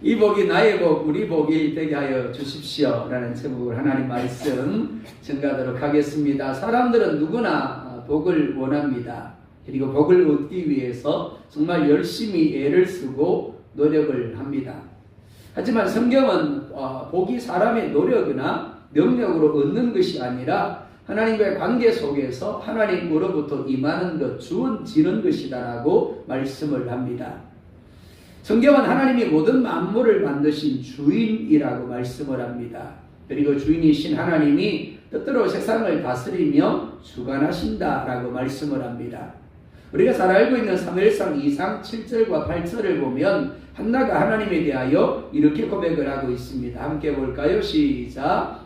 이 복이 나의 복, 우리 복이 되게 하여 주십시오 라는 제목을 하나님 말씀 전가하도록 하겠습니다. 사람들은 누구나 복을 원합니다. 그리고 복을 얻기 위해서 정말 열심히 애를 쓰고 노력을 합니다. 하지만 성경은 복이 사람의 노력이나 능력으로 얻는 것이 아니라 하나님과의 관계 속에서 하나님으로부터 임하는 것, 주어지는 것이다라고 말씀을 합니다. 성경은 하나님이 모든 만물을 만드신 주인이라고 말씀을 합니다. 그리고 주인이신 하나님이 뜻대로 세상을 다스리며 주관하신다라고 말씀을 합니다. 우리가 잘 알고 있는 사무엘상 2상 7절과 8절을 보면 한나가 하나님에 대하여 이렇게 고백을 하고 있습니다. 함께 볼까요? 시작.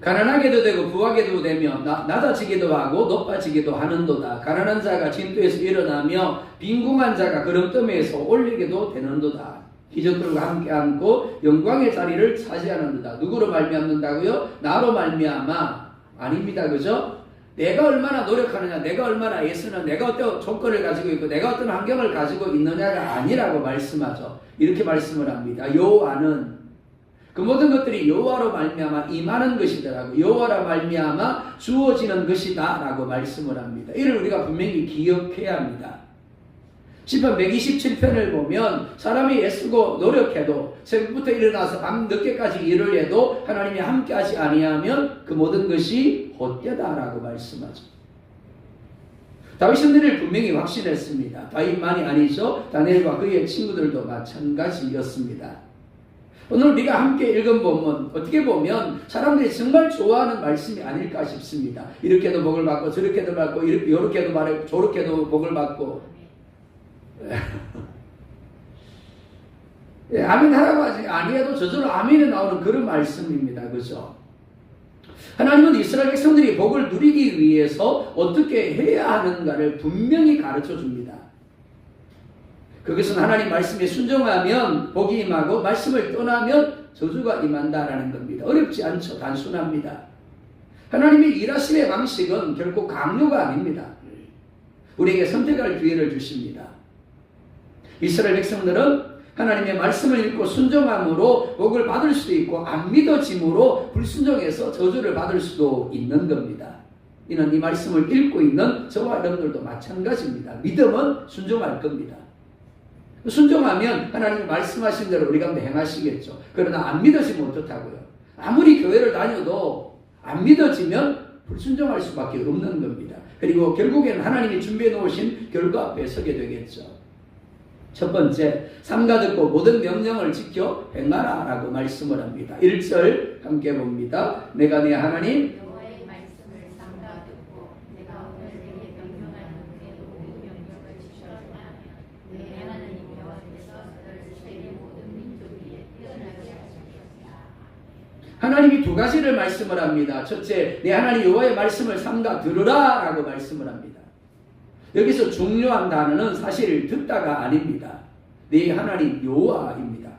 가난하게도 되고 부하게도 되며 낮아지기도 하고 높아지기도 하는도다. 가난한 자가 진토에서 일어나며 빈궁한 자가 그름더미에서 올리게도 되는도다. 기적들과 함께 앉고 영광의 자리를 차지하는도다. 누구로 말미암는다고요? 나로 말미암아. 아닙니다. 그죠? 내가 얼마나 노력하느냐, 내가 얼마나 애쓰느냐, 내가 어떤 조건을 가지고 있고 내가 어떤 환경을 가지고 있느냐가 아니라고 말씀하죠. 이렇게 말씀을 합니다. 여호와는 그 모든 것들이 여호와로 말미암아 임하는 것이다라고, 여호와로 말미암아 주어지는 것이다라고 말씀을 합니다. 이를 우리가 분명히 기억해야 합니다. 시편 127편을 보면 사람이 애쓰고 노력해도 새벽부터 일어나서 밤 늦게까지 일을 해도 하나님이 함께하지 아니하면 그 모든 것이 헛되다라고 말씀하죠. 다윗은 이를 분명히 확신했습니다. 다윗만이 아니죠. 다니엘과 그의 친구들도 마찬가지였습니다. 오늘 우리가 함께 읽은 본문 어떻게 보면 사람들이 정말 좋아하는 말씀이 아닐까 싶습니다. 이렇게도 복을 받고 저렇게도 받고 이렇게도 말하고 저렇게도 복을 받고 아멘 하라고 하지 아니해도 저절로 아멘이 나오는 그런 말씀입니다. 그죠? 하나님은 이스라엘 백성들이 복을 누리기 위해서 어떻게 해야 하는가를 분명히 가르쳐 줍니다. 그것은 하나님 말씀에 순종하면 복이 임하고 말씀을 떠나면 저주가 임한다라는 겁니다. 어렵지 않죠. 단순합니다. 하나님의 일하심의 방식은 결코 강요가 아닙니다. 우리에게 선택할 기회를 주십니다. 이스라엘 백성들은 하나님의 말씀을 읽고 순종함으로 복을 받을 수도 있고 안 믿어짐으로 불순종해서 저주를 받을 수도 있는 겁니다. 이는 이 말씀을 읽고 있는 저와 여러분들도 마찬가지입니다. 믿음은 순종할 겁니다. 순종하면 하나님이 말씀하신 대로 우리 가운데 행하시겠죠. 그러나 안 믿어지면 어떻다고요? 아무리 교회를 다녀도 안 믿어지면 불순종할 수밖에 없는 겁니다. 그리고 결국에는 하나님이 준비해 놓으신 결과 앞에 서게 되겠죠. 첫 번째, 삼가 듣고 모든 명령을 지켜 행하라 라고 말씀을 합니다. 1절 함께 봅니다. 내가 네 하나님 하나님이 두 가지를 말씀을 합니다. 첫째, 내 하나님 여호와의 말씀을 삼가 들으라 라고 말씀을 합니다. 여기서 중요한 단어는 사실 듣다가 아닙니다. 내 하나님 여호와입니다.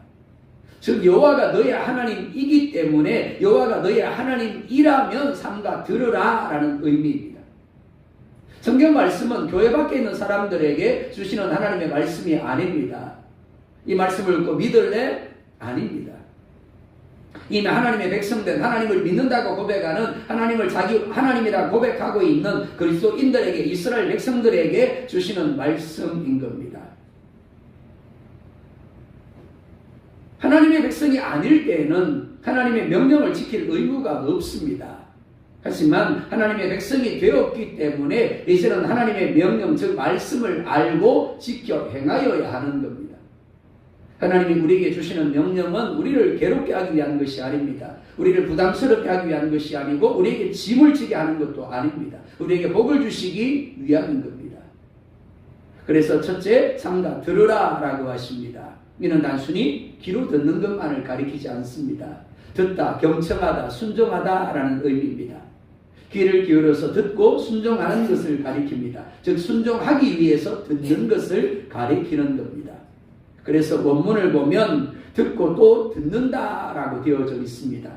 즉 여호와가 너의 하나님이기 때문에 여호와가 너의 하나님이라면 삼가 들으라 라는 의미입니다. 성경 말씀은 교회 밖에 있는 사람들에게 주시는 하나님의 말씀이 아닙니다. 이 말씀을 읽고 믿을래? 아닙니다. 이미 하나님의 백성된 하나님을 믿는다고 고백하는 하나님을 자기 하나님이라 고백하고 있는 그리스도인들에게 이스라엘 백성들에게 주시는 말씀인 겁니다. 하나님의 백성이 아닐 때에는 하나님의 명령을 지킬 의무가 없습니다. 하지만 하나님의 백성이 되었기 때문에 이제는 하나님의 명령 즉 말씀을 알고 지켜 행하여야 하는 겁니다. 하나님이 우리에게 주시는 명령은 우리를 괴롭게 하기 위한 것이 아닙니다. 우리를 부담스럽게 하기 위한 것이 아니고 우리에게 짐을 지게 하는 것도 아닙니다. 우리에게 복을 주시기 위함인 겁니다. 그래서 첫째, 삼가 들으라 라고 하십니다. 이는 단순히 귀로 듣는 것만을 가리키지 않습니다. 듣다, 경청하다, 순종하다 라는 의미입니다. 귀를 기울여서 듣고 순종하는 것을 가리킵니다. 즉 순종하기 위해서 듣는 것을 가리키는 겁니다. 그래서 원문을 보면 듣고 또 듣는다라고 되어져 있습니다.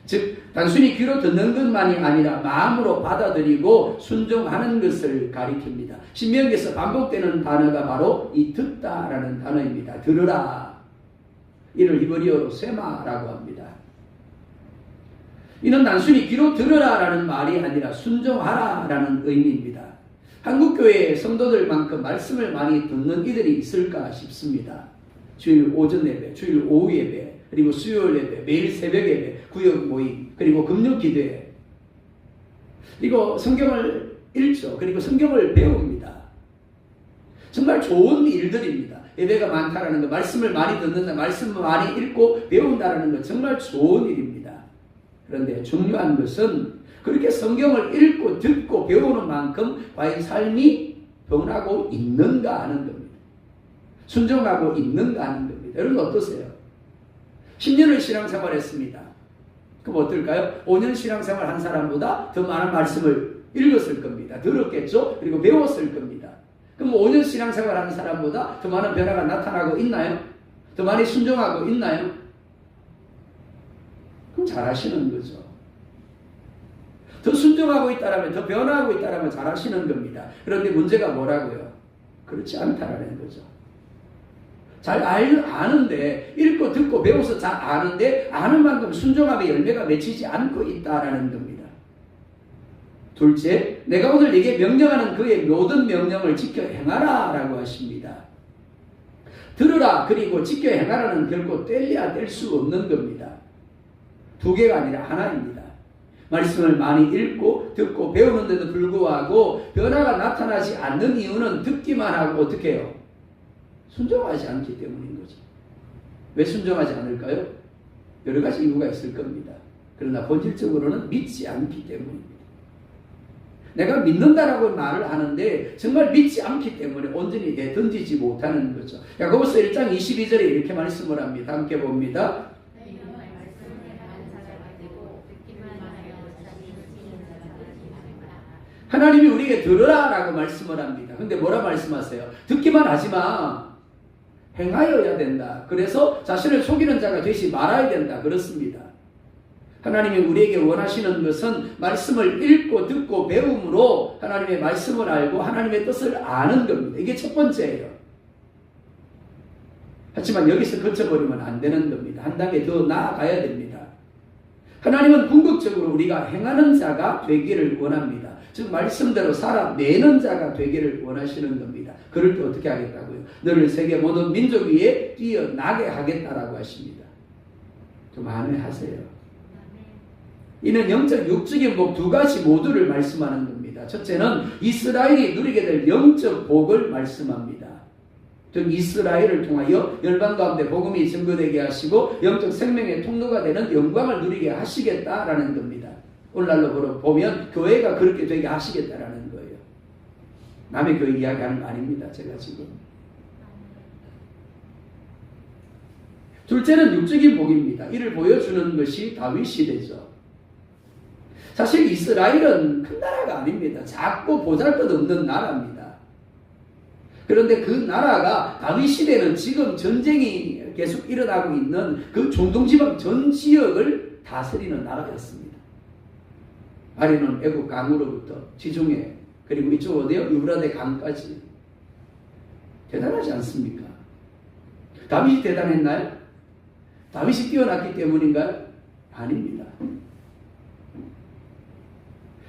즉 단순히 귀로 듣는 것만이 아니라 마음으로 받아들이고 순종하는 것을 가리킵니다. 신명기에서 반복되는 단어가 바로 이 듣다라는 단어입니다. 들으라. 이를 히브리어로 세마라고 합니다. 이는 단순히 귀로 들으라라는 말이 아니라 순종하라라는 의미입니다. 한국교회의 성도들만큼 말씀을 많이 듣는 이들이 있을까 싶습니다. 주일 오전 예배, 주일 오후 예배, 그리고 수요일 예배, 매일 새벽 예배, 구역 모임, 그리고 금요 기도회, 그리고 성경을 읽죠. 그리고 성경을 배웁니다. 정말 좋은 일들입니다. 예배가 많다라는 것, 말씀을 많이 듣는다, 말씀을 많이 읽고 배운다라는 것 정말 좋은 일입니다. 그런데 중요한 것은 그렇게 성경을 읽고 듣고 배우는 만큼 과연 삶이 변하고 있는가 하는 겁니다. 순종하고 있는가 하는 겁니다. 여러분 어떠세요? 10년을 신앙생활 했습니다. 그럼 어떨까요? 5년 신앙생활 한 사람보다 더 많은 말씀을 읽었을 겁니다. 들었겠죠? 그리고 배웠을 겁니다. 그럼 5년 신앙생활 하는 사람보다 더 많은 변화가 나타나고 있나요? 더 많이 순종하고 있나요? 그럼 잘하시는 거죠. 더 순종하고 있다라면, 더 변화하고 있다라면 잘하시는 겁니다. 그런데 문제가 뭐라고요? 그렇지 않다라는 거죠. 잘 아는데, 읽고 듣고 배워서 잘 아는데 아는 만큼 순종함의 열매가 맺히지 않고 있다라는 겁니다. 둘째, 내가 오늘 네게 명령하는 그의 모든 명령을 지켜 행하라 라고 하십니다. 들으라 그리고 지켜 행하라는 결코 뗄래야 뗄 수 없는 겁니다. 두 개가 아니라 하나입니다. 말씀을 많이 읽고 듣고 배우는데도 불구하고 변화가 나타나지 않는 이유는 듣기만 하고 어떻게 해요? 순종하지 않기 때문인 거죠. 왜 순종하지 않을까요? 여러 가지 이유가 있을 겁니다. 그러나 본질적으로는 믿지 않기 때문입니다. 내가 믿는다라고 말을 하는데 정말 믿지 않기 때문에 온전히 내던지지 못하는 거죠. 야고보서 1장 22절에 이렇게 말씀을 합니다. 함께 봅니다. 하나님이 우리에게 들으라 라고 말씀을 합니다. 근데 뭐라 말씀하세요? 듣기만 하지 마. 행하여야 된다. 그래서 자신을 속이는 자가 되지 말아야 된다. 그렇습니다. 하나님이 우리에게 원하시는 것은 말씀을 읽고 듣고 배움으로 하나님의 말씀을 알고 하나님의 뜻을 아는 겁니다. 이게 첫 번째예요. 하지만 여기서 그쳐버리면 안 되는 겁니다. 한 단계 더 나아가야 됩니다. 하나님은 궁극적으로 우리가 행하는 자가 되기를 원합니다. 즉 말씀대로 살아내는 자가 되기를 원하시는 겁니다. 그럴 때 어떻게 하겠다고요? 너를 세계 모든 민족 위에 뛰어나게 하겠다라고 하십니다. 좀 안해하세요. 이는 영적 육적인 복 두 가지 모두를 말씀하는 겁니다. 첫째는 이스라엘이 누리게 될 영적 복을 말씀합니다. 즉 이스라엘을 통하여 열방 가운데 복음이 증거되게 하시고 영적 생명의 통로가 되는 영광을 누리게 하시겠다라는 겁니다. 오늘날로 보면 교회가 그렇게 되게 하시겠다라는 거예요. 남의 교회 이야기하는 거 아닙니다. 제가 지금. 둘째는 육적인 복입니다. 이를 보여주는 것이 다윗 시대죠. 사실 이스라엘은 큰 나라가 아닙니다. 작고 보잘것없는 나라입니다. 그런데 그 나라가 다윗 시대는 지금 전쟁이 계속 일어나고 있는 그 중동지방 전 지역을 다스리는 나라였습니다. 아래는 애국 강으로부터 지중해 그리고 이쪽 어디요? 유브라데 강까지. 대단하지 않습니까? 다윗이 대단했나요? 다윗이 뛰어났기 때문인가요? 아닙니다.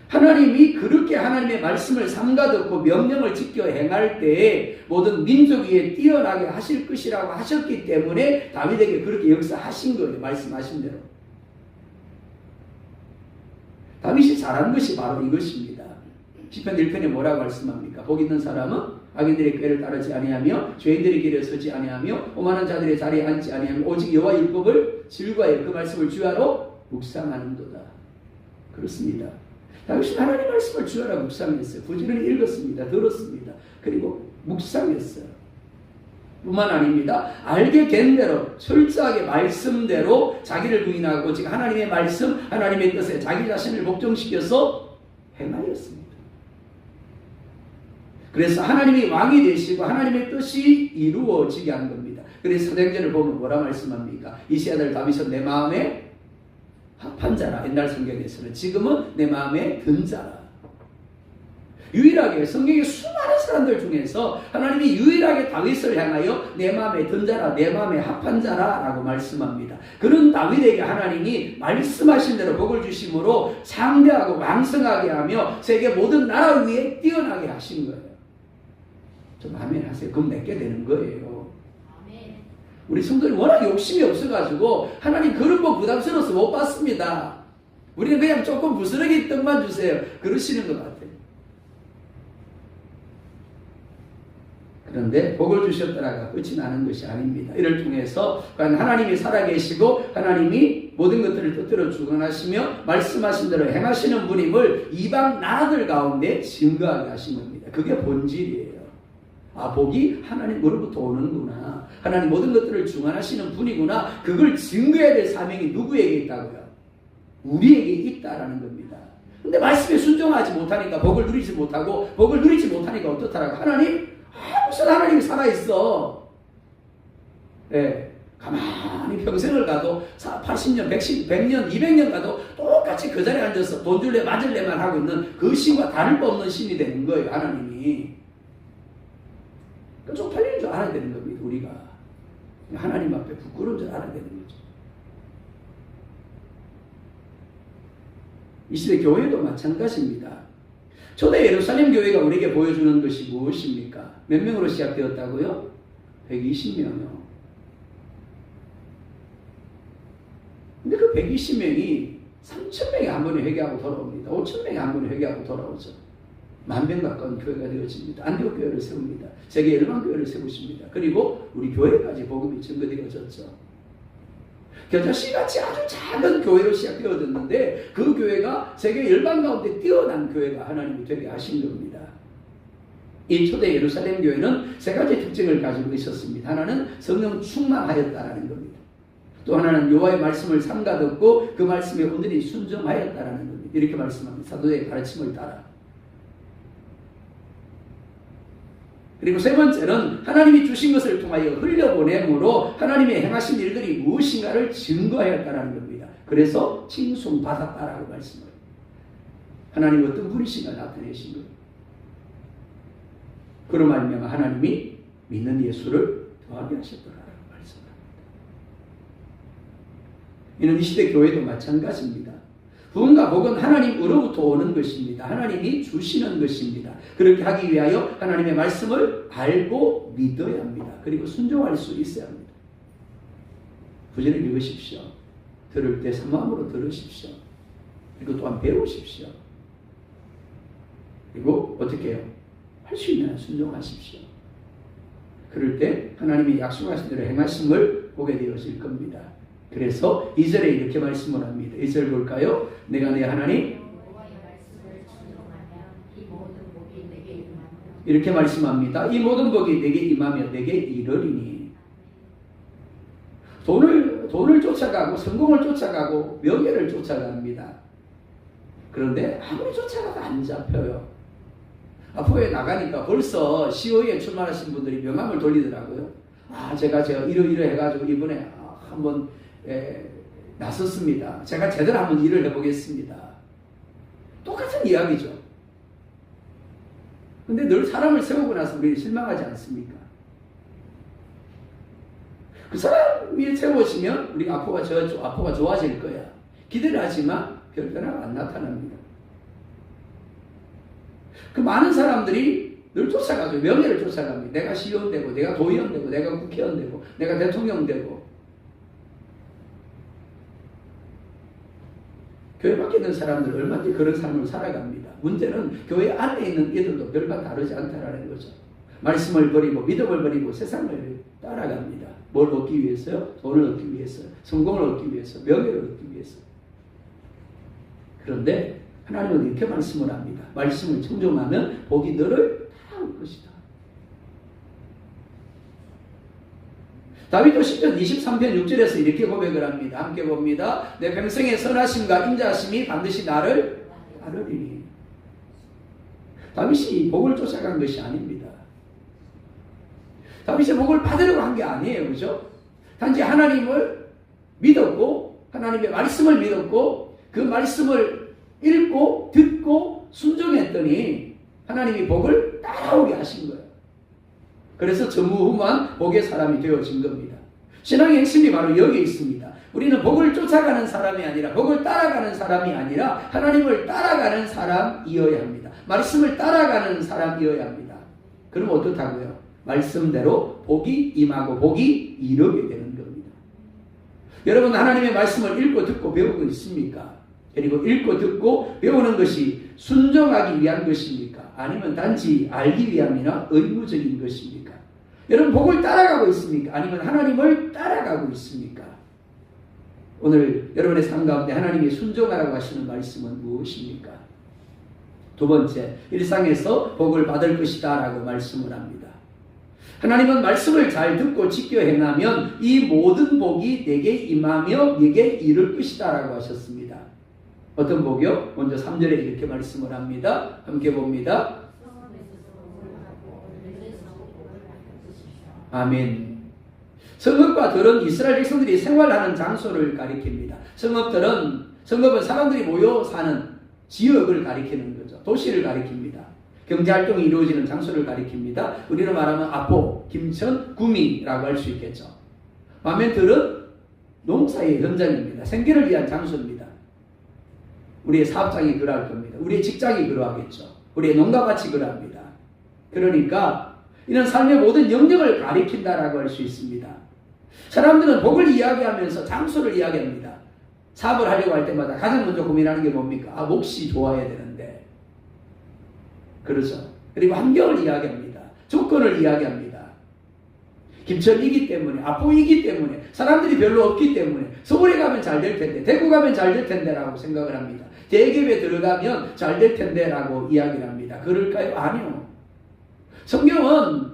하나님이 그렇게 하나님의 말씀을 삼가듣고 명령을 지켜 행할 때에 모든 민족 위에 뛰어나게 하실 것이라고 하셨기 때문에 다윗에게 그렇게 역사하신 거예요. 말씀하신 대로. 다윗이 잘한 것이 바로 이것입니다. 시편 1편에 뭐라고 말씀합니까? 복 있는 사람은 악인들의 꾀를 따르지 아니하며 죄인들의 길에 서지 아니하며 오만한 자들의 자리에 앉지 아니하며 오직 여호와 율법을 즐거워해 그 말씀을 주야로 묵상하는도다. 그렇습니다. 다윗이 하나님 말씀을 주야로 묵상했어요. 부지런히 읽었습니다. 들었습니다. 그리고 묵상했어요. 뿐만 아닙니다. 알게 된 대로 철저하게 말씀대로 자기를 부인하고 즉 하나님의 말씀, 하나님의 뜻에 자기 자신을 복종시켜서 행하였습니다. 그래서 하나님이 왕이 되시고 하나님의 뜻이 이루어지게 한 겁니다. 그래서 사도행전을 보면 뭐라 말씀합니까? 이세 아들 다윗은 내 마음에 합한 자라. 옛날 성경에서는. 지금은 내 마음에 든 자라. 유일하게 성경의 수많은 사람들 중에서 하나님이 유일하게 다윗을 향하여 내 마음에 든 자라, 내 마음에 합한 자라 라고 말씀합니다. 그런 다윗에게 하나님이 말씀하신 대로 복을 주심으로 창대하고 왕성하게 하며 세계 모든 나라 위에 뛰어나게 하신 거예요. 좀 아멘 하세요. 그럼 내게 되는 거예요. 우리 성도들이 워낙 욕심이 없어가지고 하나님 그런 거 부담스러워서 못 받습니다. 우리는 그냥 조금 부스러기 떡만 주세요. 그러시는 것 같아요. 그런데 복을 주셨더라가 끝이 나는 것이 아닙니다. 이를 통해서 하나님이 살아계시고 하나님이 모든 것들을 뜻대로 주관하시며 말씀하신 대로 행하시는 분임을 이방 나라들 가운데 증거하게 하신 겁니다. 그게 본질이에요. 아, 복이 하나님으로부터 오는구나. 하나님 모든 것들을 주관하시는 분이구나. 그걸 증거해야 될 사명이 누구에게 있다고요? 우리에게 있다라는 겁니다. 근데 말씀에 순종하지 못하니까 복을 누리지 못하고 복을 누리지 못하니까 어떻다라고? 하나님? 무슨 하나님이 살아있어. 예, 가만히 평생을 가도 80년, 100년, 200년 가도 똑같이 그 자리에 앉아서 돈 줄래 맞을래만 하고 있는 그 신과 다를 바 없는 신이 되는 거예요. 하나님이. 좀 팔리는 줄 알아야 되는 겁니다. 우리가. 하나님 앞에 부끄러운 줄 알아야 되는 거죠. 이 시대 교회도 마찬가지입니다. 초대 예루살렘 교회가 우리에게 보여주는 것이 무엇입니까? 몇 명으로 시작되었다고요? 120명이요. 근데 그 120명이 3,000명이 한 번에 회개하고 돌아옵니다. 5,000명이 한 번에 회개하고 돌아오죠. 10,000명 가까운 교회가 되어집니다. 안디옥 교회를 세웁니다. 세계 열방 교회를 세우십니다. 그리고 우리 교회까지 복음이 증거되어졌죠. 겨자씨같이 아주 작은 교회로 시작되어졌는데 그 교회가 세계 열방 가운데 뛰어난 교회가 하나님이 되게 하신 겁니다. 이 초대 예루살렘 교회는 세 가지 특징을 가지고 있었습니다. 하나는 성령 충만하였다라는 겁니다. 또 하나는 여호와의 말씀을 삼가 듣고 그 말씀에 온전히 순종하였다라는 겁니다. 이렇게 말씀합니다. 사도의 가르침을 따라. 그리고 세 번째는 하나님이 주신 것을 통하여 흘려보내므로 하나님의 행하신 일들이 무엇인가를 증거하였다는 겁니다. 그래서 칭송받았다라고 말씀합니다. 하나님 어떤 분이신가 나타내신 거예요. 그로 말미암아 하나님이 믿는 예수를 더하게 하셨더라라고 말씀합니다. 이는 이 시대 교회도 마찬가지입니다. 부흥과 복은 하나님으로부터 오는 것입니다. 하나님이 주시는 것입니다. 그렇게 하기 위하여 하나님의 말씀을 알고 믿어야 합니다. 그리고 순종할 수 있어야 합니다. 부지런히 읽으십시오. 들을 때 사마음으로 들으십시오. 그리고 또한 배우십시오. 그리고 어떻게 해요? 할 수 있는 한 순종하십시오. 그럴 때 하나님이 약속하신 대로 행하심을 보게 되어질 겁니다. 그래서 2절에 이렇게 말씀을 합니다. 2절 볼까요? 내가 내 하나님 이렇게 말씀합니다. 이 모든 복이 내게 임하며 내게 이르리니. 돈을 쫓아가고 성공을 쫓아가고 명예를 쫓아갑니다. 그런데 아무리 쫓아가도 안 잡혀요. 앞으로 나가니까 벌써 COE에 출마하신 분들이 명함을 돌리더라고요. 제가 이러 해가지고 이번에 한번 나섰습니다. 제가 제대로 한번 일을 해보겠습니다. 똑같은 이야기죠. 근데 늘 사람을 세우고 나서 우리는 실망하지 않습니까? 그 사람이 세워지면 우리 앞으로가 좋아질 거야. 기대를 하지만 별 변화가 안 나타납니다. 그 많은 사람들이 늘 쫓아가죠. 명예를 쫓아갑니다. 내가 시의원 되고, 내가 도의원 되고, 내가 국회의원 되고, 내가 대통령 되고. 교회 밖에 있는 사람들 얼마든지 그런 삶을 살아갑니다. 문제는 교회 안에 있는 이들도 별반 다르지 않다라는 거죠. 말씀을 버리고 믿음을 버리고 세상을 따라갑니다. 뭘 얻기 위해서요? 돈을 얻기 위해서, 성공을 얻기 위해서, 명예를 얻기 위해서. 그런데 하나님은 이렇게 말씀을 합니다. 말씀을 청종하면 복이 너를 따라올 것이다. 다윗도 시편 23편 6절에서 이렇게 고백을 합니다. 함께 봅니다. 내 평생의 선하심과 인자하심이 반드시 나를 따르리니. 다윗이 복을 쫓아간 것이 아닙니다. 다윗이 복을 받으려고 한 게 아니에요. 그죠? 단지 하나님을 믿었고 하나님의 말씀을 믿었고 그 말씀을 읽고 듣고 순종했더니 하나님이 복을 따라오게 하신 거예요. 그래서 전무후무한 복의 사람이 되어진 겁니다. 신앙의 핵심이 바로 여기에 있습니다. 우리는 복을 쫓아가는 사람이 아니라 복을 따라가는 사람이 아니라 하나님을 따라가는 사람이어야 합니다. 말씀을 따라가는 사람이어야 합니다. 그럼 어떻다고요? 말씀대로 복이 임하고 복이 이르게 되는 겁니다. 여러분 하나님의 말씀을 읽고 듣고 배우고 있습니까? 그리고 읽고 듣고 배우는 것이 순종하기 위한 것입니까? 아니면 단지 알기 위함이나 의무적인 것입니까? 여러분 복을 따라가고 있습니까? 아니면 하나님을 따라가고 있습니까? 오늘 여러분의 삶 가운데 하나님이 순종하라고 하시는 말씀은 무엇입니까? 두 번째, 일상에서 복을 받을 것이다 라고 말씀을 합니다. 하나님은 말씀을 잘 듣고 지켜 행하면 이 모든 복이 내게 임하며 내게 이를 것이다 라고 하셨습니다. 어떤 복이요? 먼저 3절에 이렇게 말씀을 합니다. 함께 봅니다. 아멘. 성읍과 들은 이스라엘 백성들이 생활하는 장소를 가리킵니다. 성읍은 사람들이 모여 사는 지역을 가리키는 거죠. 도시를 가리킵니다. 경제활동이 이루어지는 장소를 가리킵니다. 우리로 말하면 아포, 김천, 구미라고 할 수 있겠죠. 반면 들은 농사의 현장입니다. 생계를 위한 장소입니다. 우리의 사업장이 그러할 겁니다. 우리의 직장이 그러하겠죠. 우리의 농가밭이 그러합니다. 그러니까 이런 삶의 모든 영역을 가리킨다라고 할 수 있습니다. 사람들은 복을 이야기하면서 장소를 이야기합니다. 사업을 하려고 할 때마다 가장 먼저 고민하는 게 뭡니까? 몫이 좋아야 되는데. 그렇죠. 그리고 환경을 이야기합니다. 조건을 이야기합니다. 김천이기 때문에, 아포이기 때문에, 사람들이 별로 없기 때문에, 서울에 가면 잘 될 텐데, 대구 가면 잘 될 텐데 라고 생각을 합니다. 대기업에 들어가면 잘 될 텐데 라고 이야기를 합니다. 그럴까요? 아니요. 성경은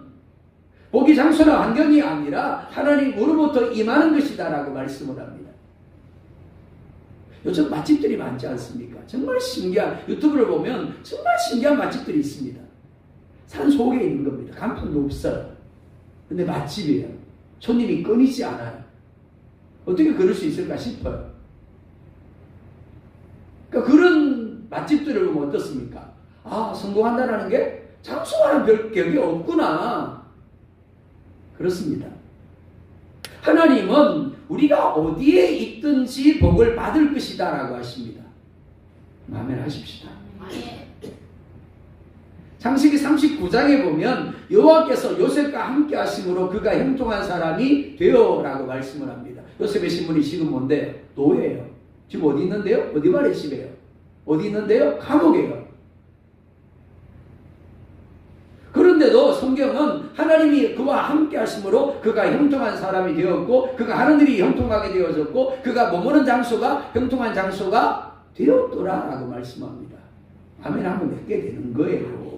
복이 장소나 환경이 아니라 하나님으로부터 임하는 것이다 라고 말씀을 합니다. 요즘 맛집들이 많지 않습니까? 정말 신기한, 유튜브를 보면 정말 신기한 맛집들이 있습니다. 산 속에 있는 겁니다. 간판도 없어요. 근데 맛집이에요. 손님이 끊이지 않아요. 어떻게 그럴 수 있을까 싶어요. 그러니까 그런 맛집들을 보면 어떻습니까? 아, 성공한다는 게 장소와는 별 격이 없구나. 그렇습니다. 하나님은 우리가 어디에 있든지 복을 받을 것이다 라고 하십니다. 아멘 하십시다. 창세기 39장에 보면 여호와께서 요셉과 함께 하심으로 그가 형통한 사람이 되어 라고 말씀을 합니다. 요셉의 신분이 지금 뭔데요? 노예예요. 지금 어디 있는데요? 어디 말의 집이에요? 어디 있는데요? 감옥이에요. 그런데도 성경은 하나님이 그와 함께 하심으로 그가 형통한 사람이 되었고 그가 하는 일이 형통하게 되어졌고 그가 머무는 장소가 형통한 장소가 되었더라 라고 말씀합니다. 아멘 하면 맺게 되는 거예요.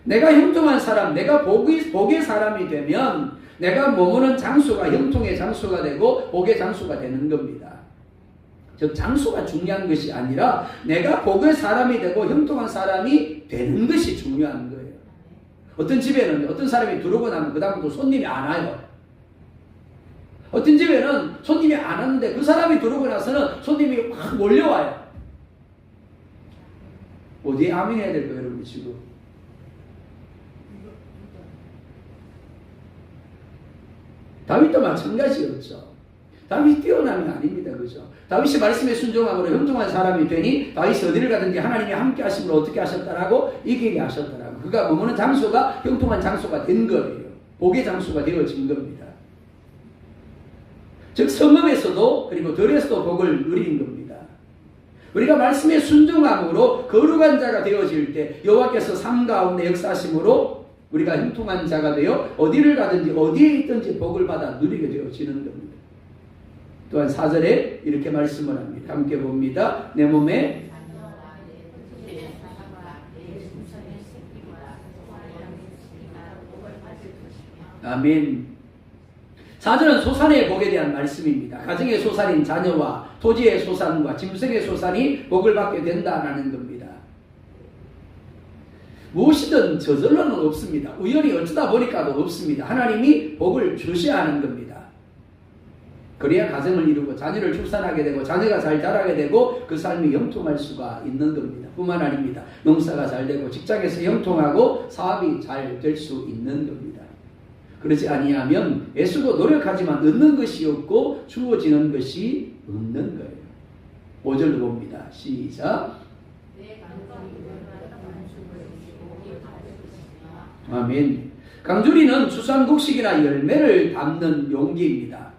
내가 형통한 사람, 내가 복의 사람이 되면 내가 머무는 장소가 형통의 장소가 되고 복의 장소가 되는 겁니다. 즉 장소가 중요한 것이 아니라 내가 복의 사람이 되고 형통한 사람이 되는 것이 중요한 거예요. 어떤 집에는 어떤 사람이 들어오고 나면 그 다음부터 손님이 안 와요. 어떤 집에는 손님이 안 왔는데 그 사람이 들어오고 나서는 손님이 확 몰려와요. 어디에 아멘 해야 될까요, 여러분 지금? 다윗도 마찬가지였죠. 다윗이 뛰어남이 아닙니다. 그죠? 다윗이 말씀에 순종함으로 형통한 사람이 되니 다윗이 어디를 가든지 하나님이 함께 하심으로 어떻게 하셨다라고? 이기게 하셨다라고. 그가 머무는 장소가 형통한 장소가 된 거예요. 복의 장소가 되어진 겁니다. 즉 성읍에서도 그리고 들에서도 복을 누리는 겁니다. 우리가 말씀에 순종함으로 거룩한 자가 되어질 때 여호와께서 삶 가운데 역사하심으로 우리가 형통한 자가 되어 어디를 가든지 어디에 있든지 복을 받아 누리게 되어지는 겁니다. 또한 4절에 이렇게 말씀을 합니다. 함께 봅니다. 내 몸에 아멘. 4절은 소산의 복에 대한 말씀입니다. 가정의 소산인 자녀와 토지의 소산과 짐승의 소산이 복을 받게 된다라는 겁니다. 무엇이든 저절로는 없습니다. 우연히 어쩌다 보니까도 없습니다. 하나님이 복을 주셔야 하는 겁니다. 그래야 가정을 이루고 자녀를 출산하게 되고 자녀가 잘 자라게 되고 그 삶이 형통할 수가 있는 겁니다. 뿐만 아닙니다. 농사가 잘 되고 직장에서 형통하고 사업이 잘 될 수 있는 겁니다. 그렇지 아니하면 애쓰고 노력하지만 얻는 것이 없고 주어지는 것이 없는 거예요. 5절로 봅니다. 시작. 아멘. 강주리는 추수한 곡식이나 열매를 담는 용기입니다.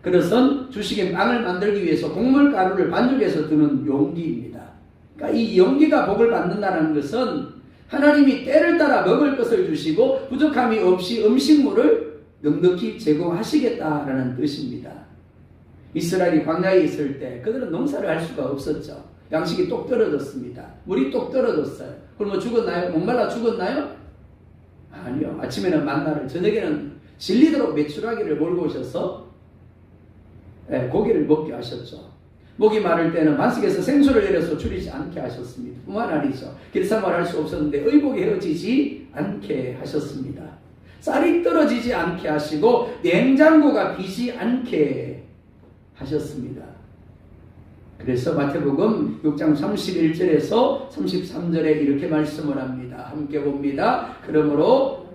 그것은 주식의 빵을 만들기 위해서 곡물가루를 반죽해서 드는 용기입니다. 그러니까 이 용기가 복을 받는다는 것은 하나님이 때를 따라 먹을 것을 주시고 부족함이 없이 음식물을 넉넉히 제공하시겠다라는 뜻입니다. 이스라엘이 광야에 있을 때 그들은 농사를 할 수가 없었죠. 양식이 똑 떨어졌습니다. 물이 똑 떨어졌어요. 그럼 죽었나요? 목말라 죽었나요? 아니요. 아침에는 만나를, 저녁에는 질리도록 메추라기를 몰고 오셔서 고기를 먹게 하셨죠. 목이 마를 때는 반석에서 생수를 내려서 줄이지 않게 하셨습니다. 뿐만 아니죠. 길쌈을 할 수 없었는데 의복이 헤어지지 않게 하셨습니다. 쌀이 떨어지지 않게 하시고 냉장고가 비지 않게 하셨습니다. 그래서 마태복음 6장 31절에서 33절에 이렇게 말씀을 합니다. 함께 봅니다. 그러므로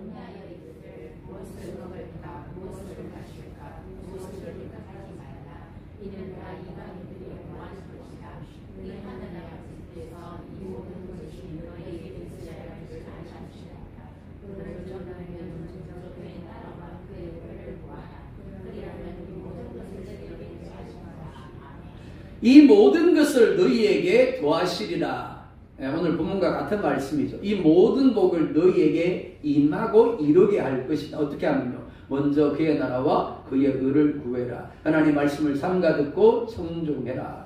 이 모든 것을 너희에게 더하시리라. 오늘 본문과 같은 말씀이죠. 이 모든 복을 너희에게 임하고 이루게 할 것이다. 어떻게 하면요? 먼저 그의 나라와 그의 의를 구해라. 하나님 말씀을 삼가 듣고 청종해라.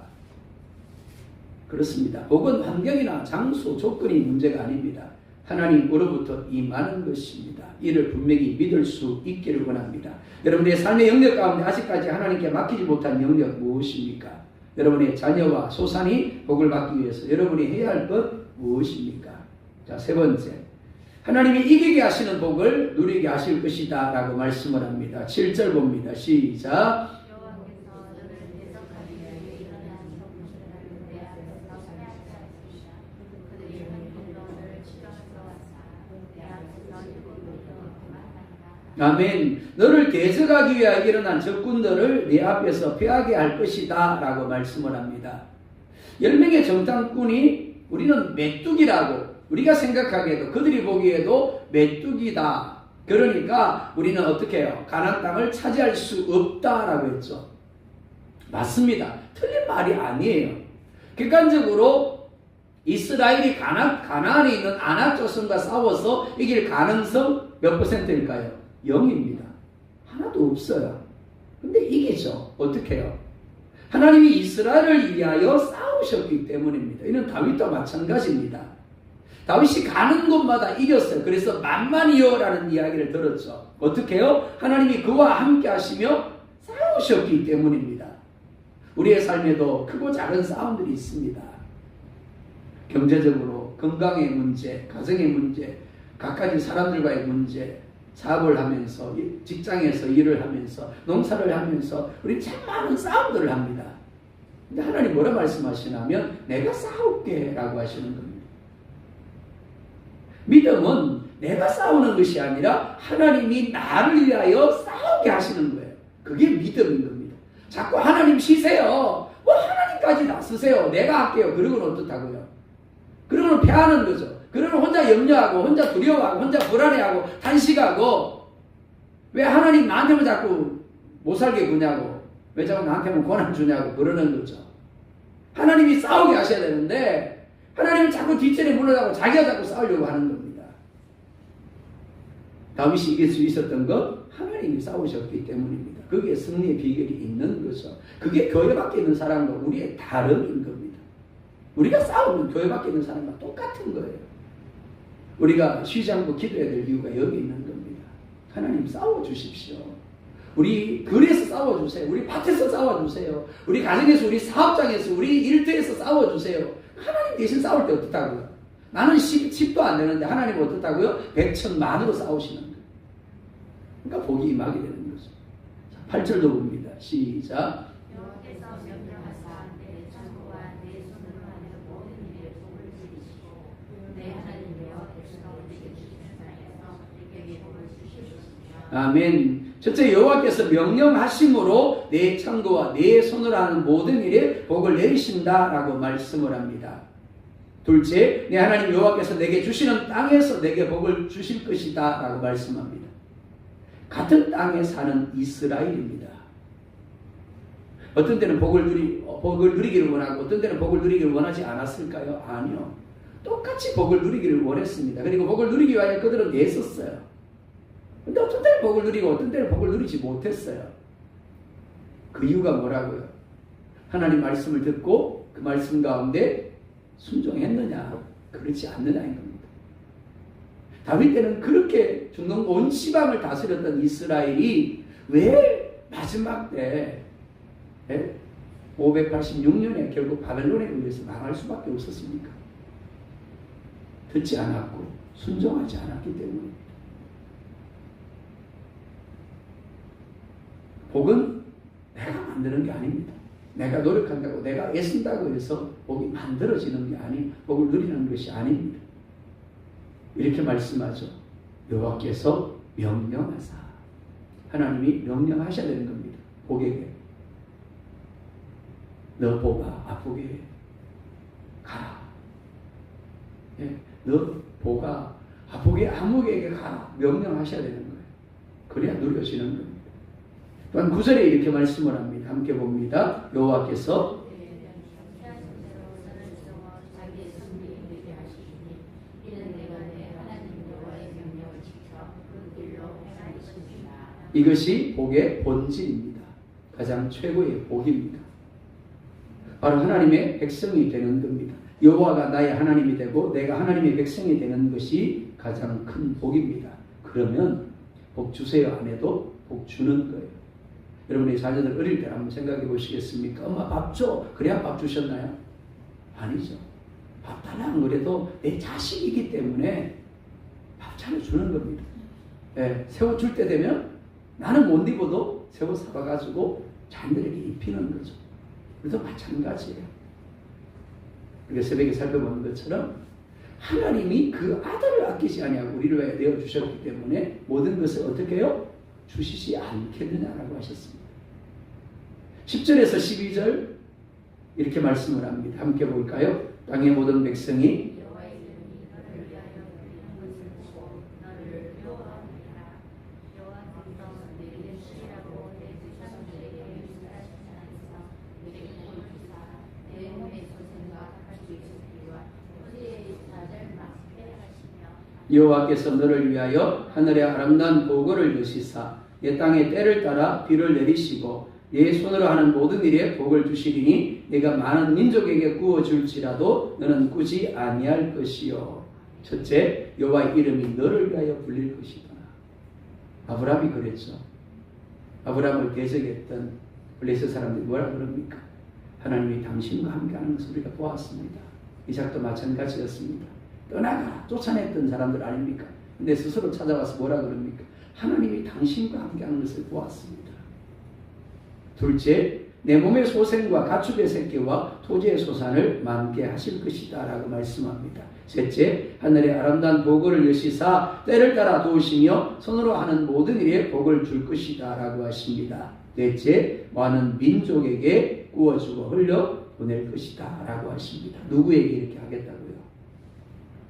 그렇습니다. 복은 환경이나 장소, 조건이 문제가 아닙니다. 하나님으로부터 임하는 것입니다. 이를 분명히 믿을 수 있기를 원합니다. 여러분의 삶의 영역 가운데 아직까지 하나님께 맡기지 못한 영역 무엇입니까? 여러분의 자녀와 소산이 복을 받기 위해서 여러분이 해야 할 것 무엇입니까? 자, 세 번째. 하나님이 이기게 하시는 복을 누리게 하실 것이다 라고 말씀을 합니다. 7절 봅니다. 시작. 아멘. 너를 대적하기 위하여 일어난 적군들을 네 앞에서 패하게 할 것이다 라고 말씀을 합니다. 10명의 정탐꾼이 우리는 메뚜기라고 우리가 생각하기에도 그들이 보기에도 메뚜기다. 그러니까 우리는 어떻게 해요? 가나안 땅을 차지할 수 없다라고 했죠. 맞습니다. 틀린 말이 아니에요. 객관적으로 이스라엘이 가나안에 있는 아낙 조선과 싸워서 이길 가능성 몇 %일까요? 0입니다. 하나도 없어요. 근데 이기죠. 어떻게 해요? 하나님이 이스라엘을 위하여 싸우셨기 때문입니다. 이는 다윗과 마찬가지입니다. 다윗이 가는 곳마다 이겼어요. 그래서 만만이요 라는 이야기를 들었죠. 어떻게 해요? 하나님이 그와 함께 하시며 싸우셨기 때문입니다. 우리의 삶에도 크고 작은 싸움들이 있습니다. 경제적으로, 건강의 문제, 가정의 문제, 각가지 사람들과의 문제, 사업을 하면서, 직장에서 일을 하면서, 농사를 하면서 우리 참 많은 싸움들을 합니다. 근데 하나님 뭐라 말씀하시냐면 내가 싸울게 라고 하시는 겁니다. 믿음은 내가 싸우는 것이 아니라 하나님이 나를 위하여 싸우게 하시는 거예요. 그게 믿음인 겁니다. 자꾸 하나님 쉬세요. 뭐 하나님까지 나서세요. 내가 할게요. 그러고는 어떻다고요? 그러고는 패하는 거죠. 그러면 혼자 염려하고 혼자 두려워하고 혼자 불안해하고 단식하고 왜 하나님 나한테만 자꾸 못 살게 구냐고 왜 자꾸 나한테만 고난 주냐고 그러는 거죠. 하나님이 싸우게 하셔야 되는데 하나님은 자꾸 뒷전에 물러나고 자기가 자꾸 싸우려고 하는 겁니다. 다윗이 이길 수 있었던 것 하나님이 싸우셨기 때문입니다. 거기에 승리의 비결이 있는 거죠. 그게 교회 밖에 있는 사람과 우리의 다름인 겁니다. 우리가 싸우면 교회 밖에 있는 사람과 똑같은 거예요. 우리가 쉬지 않고 기도해야 될 이유가 여기 있는 겁니다. 하나님 싸워주십시오. 우리 거리에서 싸워주세요. 우리 밭에서 싸워주세요. 우리 가정에서, 우리 사업장에서, 우리 일터에서 싸워주세요. 하나님 대신 싸울 때 어떻다고요? 나는 10도 안 되는데 하나님 어떻다고요? 100,000,000으로 싸우시는 거예요. 그러니까 복이 임하게 되는 거죠. 8절도 봅니다. 시작. 여호와께서 명령하사 내 창고와 내 손으로 하는 모든 일에 복을 지으시고 내 하나님 여호와께서 우리에게 주신 땅에서 우리에게 복을 주시옵소서. 아멘. 첫째, 여호와께서 명령하심으로 내 창고와 내 손으로 하는 모든 일에 복을 내리신다라고 말씀을 합니다. 둘째, 내 하나님 여호와께서 내게 주시는 땅에서 내게 복을 주실 것이다 라고 말씀합니다. 같은 땅에 사는 이스라엘입니다. 어떤 때는 복을 누리기를 원하고 어떤 때는 복을 누리기를 원하지 않았을까요? 아니요. 똑같이 복을 누리기를 원했습니다. 그리고 복을 누리기 위하여 그들은 애썼어요. 근데 어떤 때는 복을 누리고 어떤 때는 복을 누리지 못했어요. 그 이유가 뭐라고요? 하나님 말씀을 듣고 그 말씀 가운데 순종했느냐, 그렇지 않느냐인 겁니다. 다윗 때는 그렇게 중동 온 지방을 다스렸던 이스라엘이 왜 마지막 때 586년에 결국 바벨론에 의해서 망할 수밖에 없었습니까? 듣지 않았고 순종하지 않았기 때문에. 복은 내가 만드는 게 아닙니다. 내가 노력한다고, 내가 애쓴다고 해서 복이 만들어지는 게 복을 누리는 것이 아닙니다. 이렇게 말씀하죠. 여호와께서 명령하사. 하나님이 명령하셔야 되는 겁니다. 복에게. 너 복아 아프게 가라. 너 복아 아프게 아무에게 가라. 명령하셔야 되는 거예요. 그래야 누려지는 겁니다. 또한 9절에 이렇게 말씀을 합니다. 함께 봅니다. 여호와께서 이것이 복의 본질입니다. 가장 최고의 복입니다. 바로 하나님의 백성이 되는 겁니다. 여호와가 나의 하나님이 되고 내가 하나님의 백성이 되는 것이 가장 큰 복입니다. 그러면 복 주세요 안 해도 복 주는 거예요. 여러분의 자녀들 어릴 때 한번 생각해 보시겠습니까? 엄마 밥 줘. 그래야 밥 주셨나요? 아니죠. 밥 달라 안 그래도 내 자식이기 때문에 밥 차려주는 겁니다. 새우 줄 때 되면 나는 못 입어도 새우 사와가지고 자녀들에게 입히는 거죠. 그래서 마찬가지예요. 우리가 새벽에 살펴보는 것처럼 하나님이 그 아들을 아끼지 아니하고 우리를 위하여 내어주셨기 때문에 모든 것을 어떻게 해요? 주시지 않겠느냐라고 하셨습니다. 10절에서 12절 이렇게 말씀을 합니다. 함께 볼까요? 땅의 모든 백성이 여호와께서 너를 위하여 하늘의 아름다운 보고를 여시사 내 땅의 때를 따라 비를 내리시고 내 손으로 하는 모든 일에 복을 주시리니 내가 많은 민족에게 구워줄지라도 너는 꾸지 아니할 것이요. 첫째, 여호와의 이름이 너를 위하여 불릴 것이다. 아브라함이 그랬죠. 아브라함을 대적했던 블레셋 사람들이 뭐라 그럽니까? 하나님이 당신과 함께하는 것을 우리가 보았습니다. 이삭도 마찬가지였습니다. 떠나가라 쫓아냈던 사람들 아닙니까? 근데 스스로 찾아와서 뭐라 그럽니까? 하나님이 당신과 함께하는 것을 보았습니다. 둘째, 내 몸의 소생과 가축의 새끼와 토지의 소산을 많게 하실 것이다 라고 말씀합니다. 셋째, 하늘의 아름다운 보고를 여시사 때를 따라 도우시며 손으로 하는 모든 일에 복을 줄 것이다 라고 하십니다. 넷째, 많은 민족에게 구워주고 흘려 보낼 것이다 라고 하십니다. 누구에게 이렇게 하겠다고요?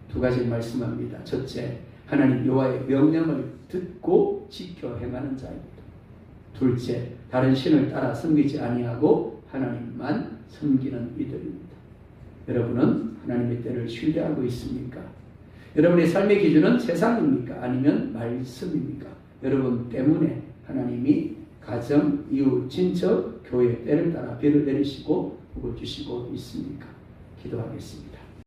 두 가지 말씀합니다. 첫째, 하나님 여호와의 명령을 듣고 지켜 행하는 자입니다. 둘째, 다른 신을 따라 섬기지 아니하고 하나님만 섬기는 이들입니다. 여러분은 하나님의 때를 신뢰하고 있습니까? 여러분의 삶의 기준은 세상입니까? 아니면 말씀입니까? 여러분 때문에 하나님이 가정, 이웃, 친척, 교회 때를 따라 비를 내리시고 복을 주시고 있습니까? 기도하겠습니다.